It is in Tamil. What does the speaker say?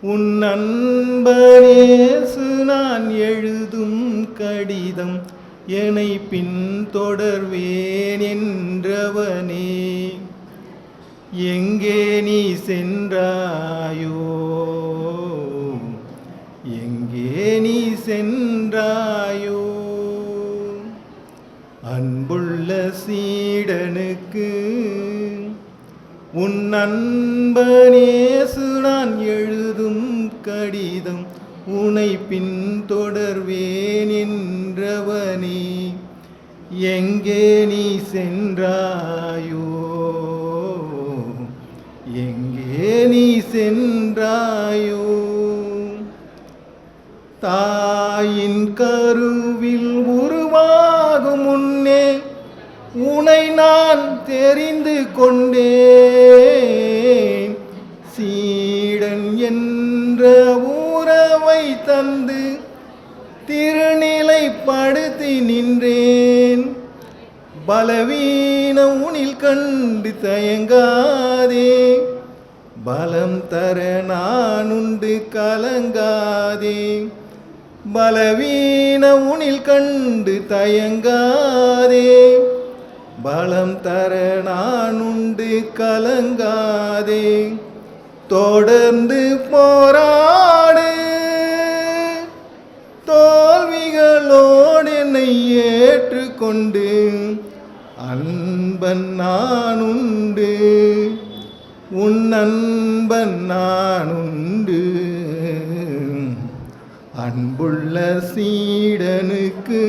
உன் அன்பனேசு நான் எழுதும் கடிதம் என்னை பின்தொடர்வேன் என்றவனே. எங்கே நீ சென்றாயோ, எங்கே நீ சென்றாயோ? அன்புள்ள சீடனுக்கு உன் அன்பனேசு நான் எழுதும் கடிதம் உனை பின்தொடர்வேன் என்றவனே. எங்கே நீ சென்றாயோ, எங்கே நீ சென்றாயோ? தாயின் கருவில் உருவாகும் முன்னே உனை நான் தெரிந்து கொண்டேன். சீடன் என்ற உறவை தந்து திருநிலைப்படுத்தி நின்றேன். பலவீனம் உனில் கண்டு தயங்காதே, பலம் தர நான் உண்டு கலங்காதே. பலவீனம் உனில் கண்டு தயங்காதே, பலம் தர நான் உண்டு கலங்காதே. தொடர்ந்து போராடு, தோல்விகளோடு என்னை ஏற்றுக்கொண்டு அன்பன் நான் உண்டு, உன் அன்பன் நான் உண்டு. அன்புள்ள சீடனுக்கு